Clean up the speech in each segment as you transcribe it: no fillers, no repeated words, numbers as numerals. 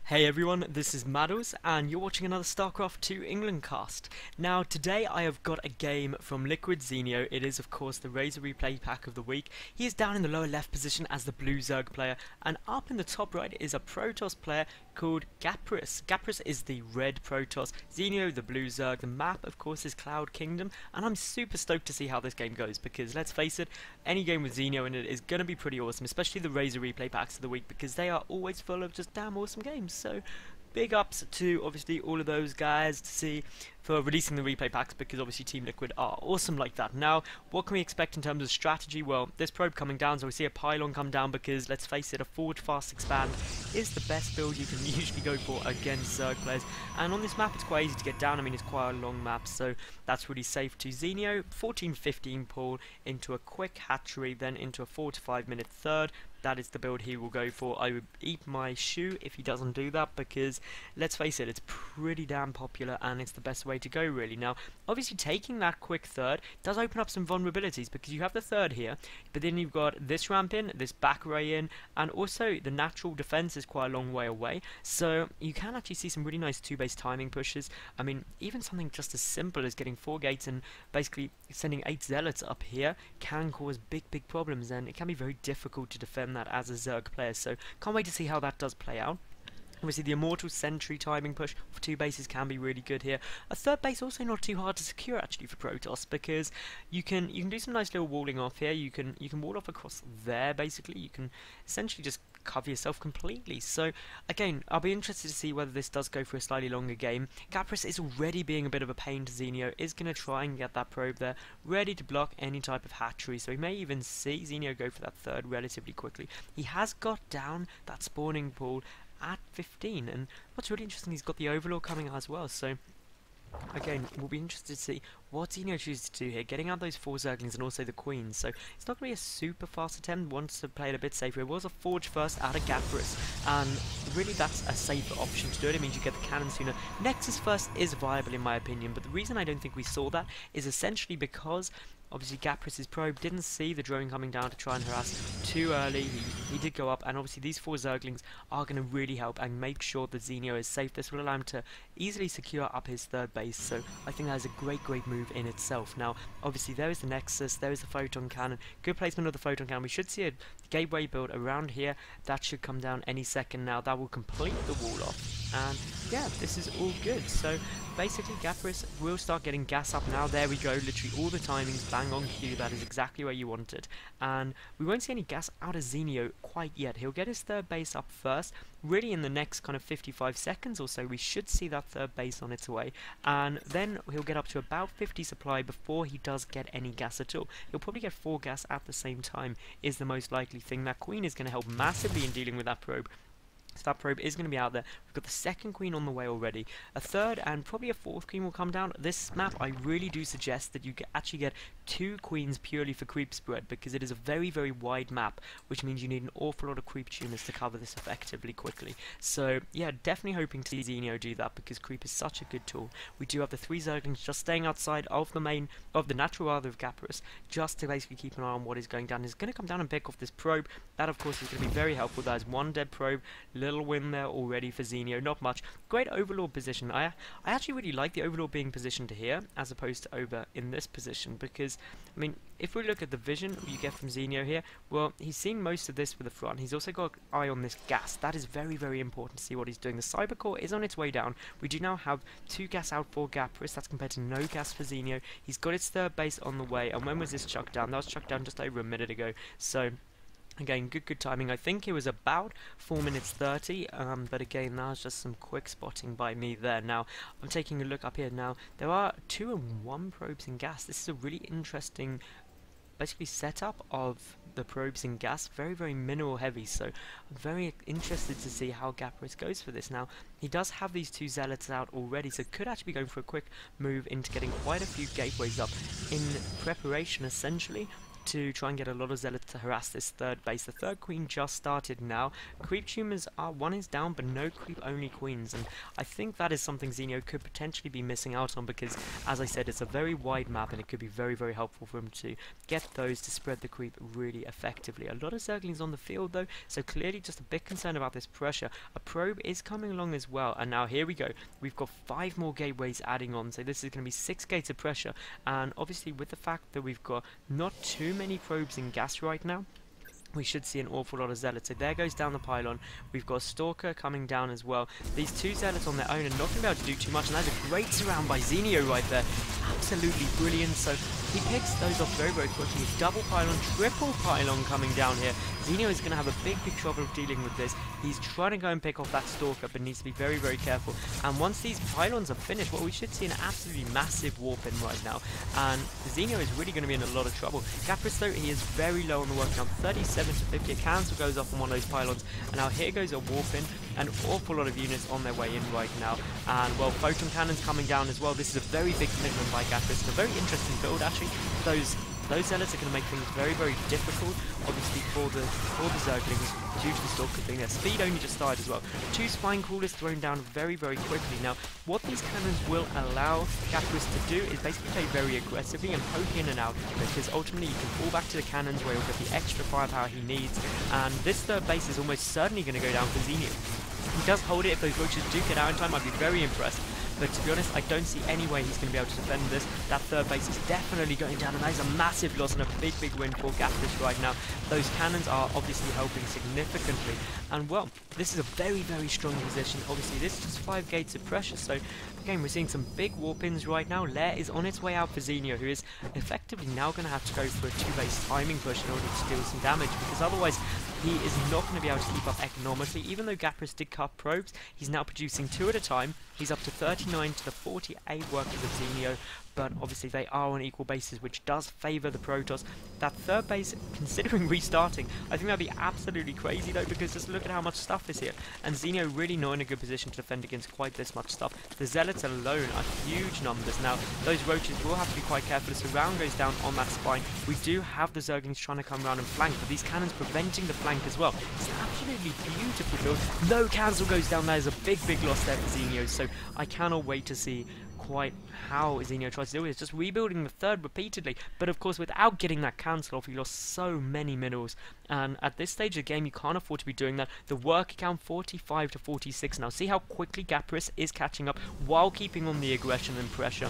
Hey everyone, this is Maddles, and you're watching another StarCraft 2 England cast. Now, today I have got a game from LiquidZenio. It is, of course, the Razer Replay pack of the week. He is down in the lower left position as the blue Zerg player, and up in the top right is a Protoss player called Gapris. Gapris is the red Protoss, Zenio the blue Zerg. The map, of course, is Cloud Kingdom, and I'm super stoked to see how this game goes, because let's face it, any game with Zenio in it is going to be pretty awesome, especially the Razer Replay packs of the week, because they are always full of just damn awesome games. So big ups to obviously all of those guys for releasing the replay packs, because obviously Team Liquid are awesome like that. Now, what can we expect in terms of strategy? Well, this probe coming down, so we see a pylon come down, because let's face it, a forward fast expand is the best build you can usually go for against Zerg players. And on this map it's quite easy to get down. I mean, it's quite a long map, so that's really safe to Zenio. 14-15 pull into a quick hatchery, then into a 4 to 5 minute third. That is the build he will go for. I would eat my shoe if he doesn't do that, because let's face it, it's pretty damn popular and it's the best way to go really. Now, obviously taking that quick third does open up some vulnerabilities, because you have the third here, but then you've got this ramp in, this back ray in, and also the natural defense is quite a long way away, so you can actually see some really nice 2-base timing pushes. I mean, even something just as simple as getting 4 gates and basically sending 8 zealots up here can cause big problems, and it can be very difficult to defend that as a Zerg player, so can't wait to see how that does play out. Obviously the Immortal Sentry timing push for 2 bases can be really good here. A third base also not too hard to secure actually for Protoss, because you can do some nice little walling off here. You can wall off across there basically. You can essentially just cover yourself completely. So again, I'll be interested to see whether this does go for a slightly longer game. Gapris is already being a bit of a pain to Zenio, is going to try and get that probe there, ready to block any type of hatchery, so we may even see Zenio go for that third relatively quickly. He has got down that spawning pool at 15, and what's really interesting, he's got the Overlord coming as well, so again, we'll be interested to see what Zenio chooses to do here, getting out those 4 Zerglings and also the Queens. So it's not going to be a super fast attempt, wants to play it a bit safer. It was a Forge first out of Gapris, and really that's a safer option to do it. It means you get the cannon sooner. Nexus first is viable in my opinion, but the reason I don't think we saw that is essentially because obviously Gapris' probe didn't see the drone coming down to try and harass too early. He did go up, and obviously these 4 Zerglings are going to really help and make sure that Zenio is safe. This will allow him to easily secure up his third base, so I think that is a great move in itself. Now, obviously there is the Nexus, there is the Photon Cannon, good placement of the Photon Cannon. We should see a gateway build around here. That should come down any second now. That will complete the wall off, and yeah, this is all good. So basically Gapris will start getting gas up now. There we go, literally all the timings bang on cue. That is exactly where you want it, and we won't see any gas out of Zenio quite yet. He'll get his third base up first. Really in the next kind of 55 seconds or so we should see that third base on its way, and then he'll get up to about 50 supply before he does get any gas at all. He'll probably get 4 gas at the same time is the most likely thing. That Queen is going to help massively in dealing with that probe. So that probe is going to be out there. We've got the second Queen on the way already. A third and probably a 4th Queen will come down. This map, I really do suggest that you actually get 2 Queens purely for creep spread, because it is a very wide map, which means you need an awful lot of creep tuners to cover this effectively quickly. So yeah, definitely hoping to see Zenio do that, because creep is such a good tool. We do have the 3 Zerglings just staying outside of the natural rather of Gapris, just to basically keep an eye on what is going down. He's going to come down and pick off this probe. That of course is going to be very helpful. That is 1 dead probe. Little win there already for Zenio, not much. Great Overlord position. I actually really like the Overlord being positioned here as opposed to over in this position, because I mean, if we look at the vision you get from Zenio here, well, he's seen most of this with the front. He's also got an eye on this gas. That is very important to see what he's doing. The Cybercore is on its way down. We do now have 2 gas out for Gapris. That's compared to no gas for Zenio. He's got its third base on the way, and when was this chucked down? That was chucked down just over a minute ago. So again, good timing. I think it was about 4 minutes 30, but again, that was just some quick spotting by me there. Now, I'm taking a look up here now. There are 2 and 1 probes in gas. This is a really interesting, basically, setup of the probes in gas. Very mineral heavy, so I'm very interested to see how Gapris goes for this. Now, he does have these 2 zealots out already, so could actually be going for a quick move into getting quite a few gateways up in preparation, essentially, to try and get a lot of zealots to harass this third base. The third queen just started now. Creep tumors are, one is down, but no creep only queens, and I think that is something Zenio could potentially be missing out on, because as I said, it's a very wide map and it could be very, very helpful for him to get those to spread the creep really effectively. A lot of zerglings on the field though, so clearly just a bit concerned about this pressure. A probe is coming along as well, and now here we go. We've got 5 more gateways adding on, so this is going to be 6 gates of pressure, and obviously with the fact that we've got not too many probes in gas right now, we should see an awful lot of zealots. So there goes down the pylon. We've got Stalker coming down as well. These 2 zealots on their own are not going to be able to do too much, and that's a great surround by Zenio right there. Absolutely brilliant. So he picks those off very, very quickly. Double pylon, triple pylon coming down here. Zenio is going to have a big, big trouble of dealing with this. He's trying to go and pick off that Stalker, but needs to be very, very careful. And once these pylons are finished, well, we should see an absolutely massive warp in right now. And Zenio is really going to be in a lot of trouble. Gapris, though, he is very low on the work count, 37 to 50. A cancel goes off on one of those pylons. And now here goes a warp in. An awful lot of units on their way in right now. And, well, photon cannons coming down as well. This is a very big commitment by Gapris. It's a very interesting build, actually. Those zealots are going to make things very, very difficult, obviously, for the zerglings, due to the Stalker thing. Their speed only just started as well. 2 spine crawlers thrown down very, very quickly. Now, what these cannons will allow Gapris to do is basically play very aggressively and poke in and out, because ultimately you can fall back to the cannons where he'll get the extra firepower he needs, and this third base is almost certainly going to go down for Zenio. He does hold it. If those roaches do get out in time, I'd be very impressed. But to be honest, I don't see any way he's going to be able to defend this. That third base is definitely going down, and that is a massive loss and a big, big win for Gapris right now. Those cannons are obviously helping significantly. And, well, this is a very, very strong position. Obviously, this is just 5 gates of pressure. So, again, we're seeing some big warp-ins right now. Lair is on its way out for Zenio, who is effectively now going to have to go for a 2-base timing push in order to deal some damage, because otherwise he is not going to be able to keep up economically. Even though Gapris did cut probes, he's now producing 2 at a time. He's up to 39 to the 48 workers of Zenio, but obviously they are on equal bases, which does favour the Protoss. That third base, considering restarting, I think that'd be absolutely crazy though, because just look at how much stuff is here, and Zenio really not in a good position to defend against quite this much stuff. The zealots alone are huge numbers. Now, those roaches will have to be quite careful. The surround goes down on that spine. We do have the zerglings trying to come around and flank, but these cannons preventing the flank as well. It's an absolutely beautiful build. No cancel goes down. That is a big, big loss there for Zenio, so I cannot wait to see quite how Zenio tries to do it. It's just rebuilding the third repeatedly, but of course without getting that cancel off, he lost so many minerals, and at this stage of the game you can't afford to be doing that. The work count 45 to 46 now. See how quickly Gapris is catching up while keeping on the aggression and pressure,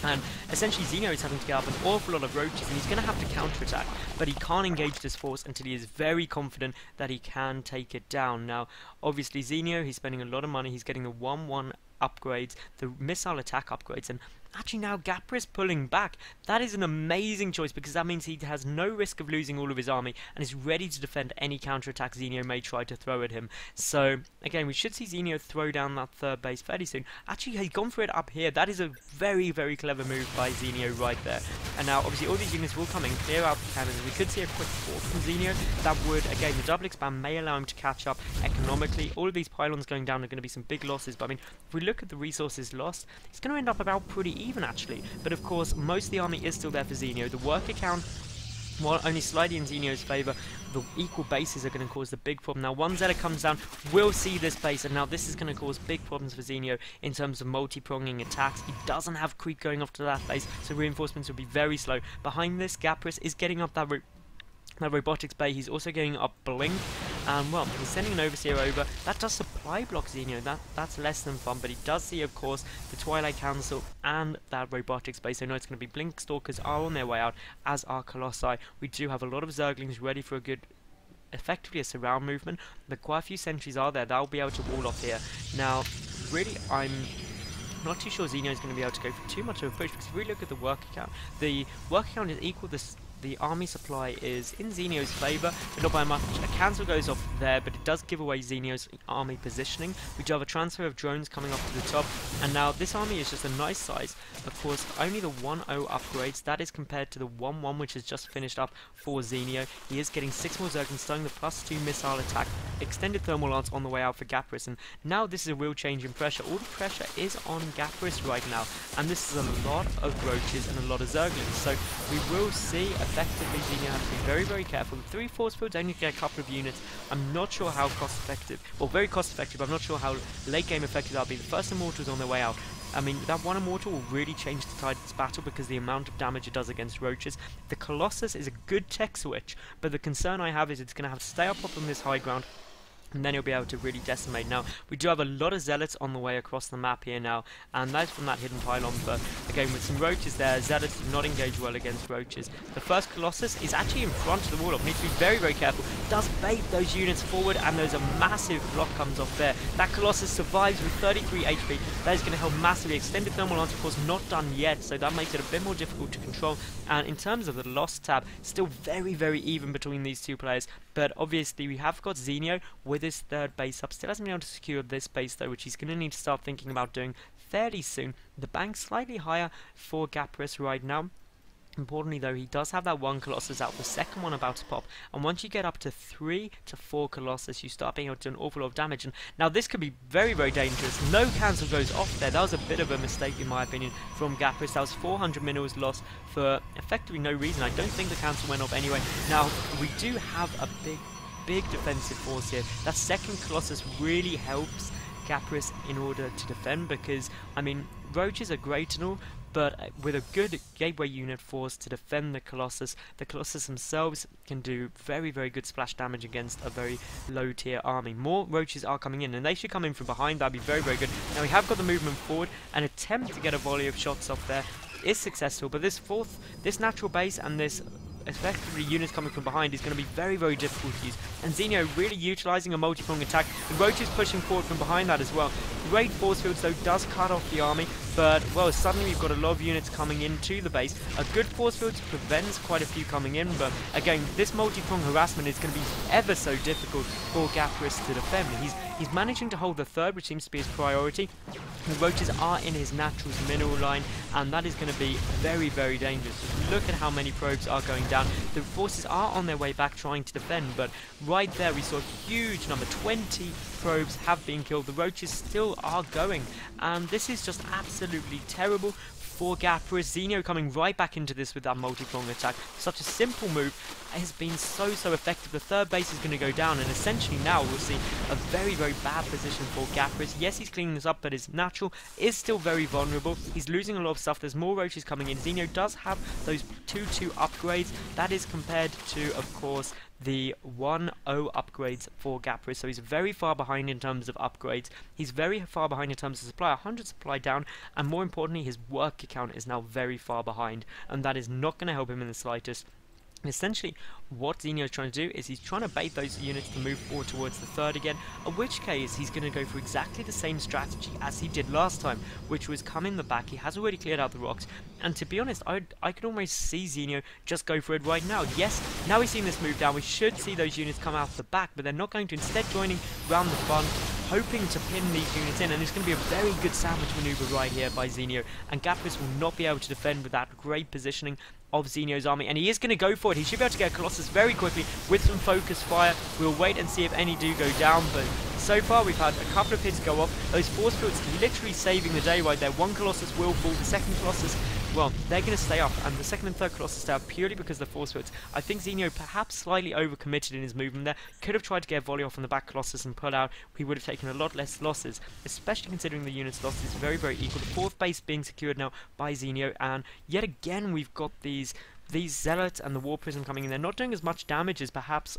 and essentially Zenio is having to get up an awful lot of roaches, and he's going to have to counterattack, but he can't engage this force until he is very confident that he can take it down. Now obviously Zenio, he's spending a lot of money. He's getting the 1-1 upgrades, the missile attack upgrades, and actually now Gapris pulling back. That is an amazing choice, because that means he has no risk of losing all of his army and is ready to defend any counterattack Zenio may try to throw at him. So again, we should see Zenio throw down that third base fairly soon. Actually, he's gone for it up here. That is a very, very clever move by Zenio right there. And now obviously all these units will come and clear out the cannons. We could see a quick force from Zenio. That would, again, the double expand may allow him to catch up economically. All of these pylons going down are going to be some big losses, but I mean, if we look at the resources lost, it's going to end up about pretty even actually. But of course, most of the army is still there for Zenio. The worker count, while only slightly in Zenio's favour, the equal bases are going to cause the big problem. Now, one Zeta comes down, will see this base, and now this is going to cause big problems for Zenio in terms of multi-pronging attacks. He doesn't have creep going off to that base, so reinforcements will be very slow. Behind this, Gapris is getting up that robotics bay. He's also getting up Blink, and well, he's sending an overseer over. That does supply block Zenio. That's less than fun, but he does see, of course, the Twilight Council and that robotics base. So no, it's going to be Blink. Stalkers are on their way out, as are Colossi. We do have a lot of Zerglings ready for a good, effectively a surround movement, but quite a few sentries are there. They'll be able to wall off here. Now, really, I'm not too sure Zenio is going to be able to go for too much of a push, because if we look at the worker count, the worker count is equal to the army supply is in Zenio's favour, but not by much. A cancel goes off there, but it does give away Zenio's army positioning. We do have a transfer of drones coming up to the top, and now this army is just a nice size. Of course, only the 1-0 upgrades. That is compared to the 1-1, which has just finished up for Zenio. He is getting 6 more Zerglings, starting the +2 missile attack, extended thermal lance on the way out for Gapris, and now this is a real change in pressure. All the pressure is on Gapris right now, and this is a lot of roaches and a lot of Zerglings, so we will see a effectively Zenio has to be very, very careful. The 3 force fields only get a couple of units. I'm not sure how cost effective, well, very cost effective, but I'm not sure how late game effective that'll be. The first Immortal's on their way out. I mean, that one Immortal will really change the tide of this battle because the amount of damage it does against roaches. The Colossus is a good tech switch, but the concern I have is it's going to have to stay up on this high ground, and then he'll be able to really decimate. Now, we do have a lot of Zealots on the way across the map here now, and that's from that hidden pylon, but again, with some roaches there, Zealots do not engage well against roaches. The first Colossus is actually in front of the wall. Needs to be very, very careful. Does bait those units forward, and there's a massive block comes off there. That Colossus survives with 33 HP. That is going to help massively. Extended thermal lance, of course, not done yet, so that makes it a bit more difficult to control. And in terms of the loss tab, still very, very even between these two players, but obviously we have got Zenio with his third base up. Still hasn't been able to secure this base though, which he's going to need to start thinking about doing fairly soon. The bank slightly higher for Gapris right now. Importantly though, he does have that 1 Colossus out, the second one about to pop, and once you get up to 3 to 4 Colossus, you start being able to do an awful lot of damage. And now this could be very, very dangerous. No cancel goes off there. That was a bit of a mistake in my opinion from Gapris. That was 400 minerals lost for effectively no reason. I don't think the cancel went off anyway. Now, we do have a big defensive force here. That second Colossus really helps Gapris in order to defend, because, I mean, roaches are great and all, but with a good gateway unit force to defend the Colossus themselves can do very, very good splash damage against a very low tier army. More roaches are coming in, and they should come in from behind. That'd be very, very good. Now we have got the movement forward. An attempt to get a volley of shots off there is successful, but this natural base and this effectively units coming from behind is going to be very, very difficult to use. And Zenio really utilising a multi-prong attack. The roaches pushing forward from behind that as well. Great force fields though, does cut off the army, but well, suddenly we've got a lot of units coming into the base. A good force field prevents quite a few coming in, but again, this multi-prong harassment is going to be ever so difficult for Gapris to defend. He's managing to hold the third, which seems to be his priority. The roaches are in his naturals mineral line, and that is going to be very, very dangerous. Look at how many probes are going down. The forces are on their way back trying to defend, but right there we saw a huge number, 20 probes have been killed. The roaches still are going, and this is just absolutely terrible for Gapris. Zenio coming right back into this with that multi-prong attack. Such a simple move has been so effective. The third base is going to go down, and essentially now we'll see a very, very bad position for Gapris. Yes, he's cleaning this up, but his natural is still very vulnerable. He's losing a lot of stuff. There's more roaches coming in. Zenio does have those 2-2 upgrades. That is compared to, of course, the 1-0 upgrades for Gapris, so he's very far behind in terms of upgrades. He's very far behind in terms of supply, 100 supply down, and more importantly, his work account is now very far behind, and that is not going to help him in the slightest. Essentially, what Zenio is trying to do is he's trying to bait those units to move forward towards the third again, in which case he's going to go for exactly the same strategy as he did last time, which was come in the back. He has already cleared out the rocks, and to be honest, I could almost see Zenio just go for it right now. Yes, now we've seen this move down, we should see those units come out the back, but they're not going to. Instead, joining round the front, hoping to pin these units in, and it's going to be a very good sandwich maneuver right here by Zenio, and Gapris will not be able to defend with that great positioning of Zenio's army, and he is going to go for it. He should be able to get a Colossus very quickly with some focus fire. We'll wait and see if any do go down, but so far we've had a couple of hits go off. Those force fields literally saving the day right there. 1 Colossus will fall, the second Colossus, well, they're going to stay up, and the second and third Colossus stay up purely because of the force fields. I think Zenio perhaps slightly overcommitted in his movement there. Could have tried to get a volley off on the back Colossus and pull out. We would have taken a lot less losses, especially considering the units lost is very, very equal. The fourth base being secured now by Zenio, and yet again we've got these Zealots and the War Prism coming in. They're not doing as much damage as perhaps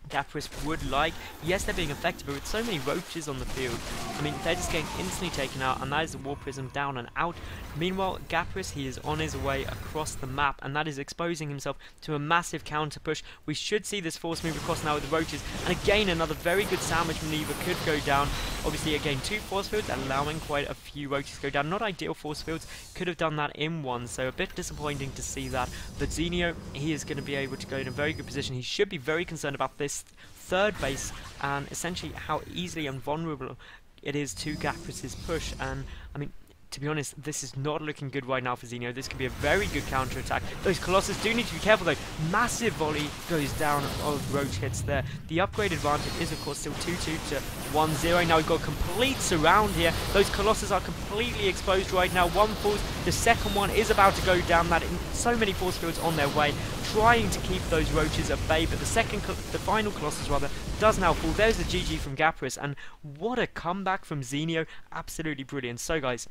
Gapris would like. Yes, they're being effective, but with so many roaches on the field, I mean, they're just getting instantly taken out, and that is the War Prism down and out. Meanwhile, Gapris, he is on his way across the map, and that is exposing himself to a massive counter push. We should see this force move across now with the roaches, and again, another very good sandwich maneuver could go down. Obviously, again, 2 force fields, allowing quite a few roaches to go down. Not ideal force fields, could have done that in one, so a bit disappointing to see that. But Zenio, he is going to be able to go in a very good position. He should be very concerned about this third base and essentially how easily and vulnerable it is to Gapris' push. And I mean, to be honest, this is not looking good right now for Zenio. This could be a very good counter-attack. Those Colossus do need to be careful though. Massive volley goes down. Oh, Roach hits there. The upgrade advantage is of course still 2-2 to 1-0. Now we've got a complete surround here. Those Colossus are completely exposed right now. One falls. The second one is about to go down. That so many force fields on their way, trying to keep those Roaches at bay. But the final Colossus rather does now fall. There's the GG from Gapris, and what a comeback from Zenio. Absolutely brilliant. So guys,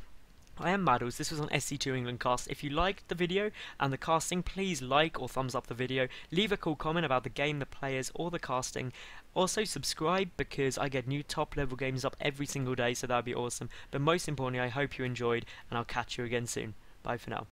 I am Maddles. This was on SC2 England Cast. If you liked the video and the casting, please like or thumbs up the video. Leave a cool comment about the game, the players, or the casting. Also subscribe, because I get new top level games up every single day, so that'd be awesome. But most importantly, I hope you enjoyed, and I'll catch you again soon. Bye for now.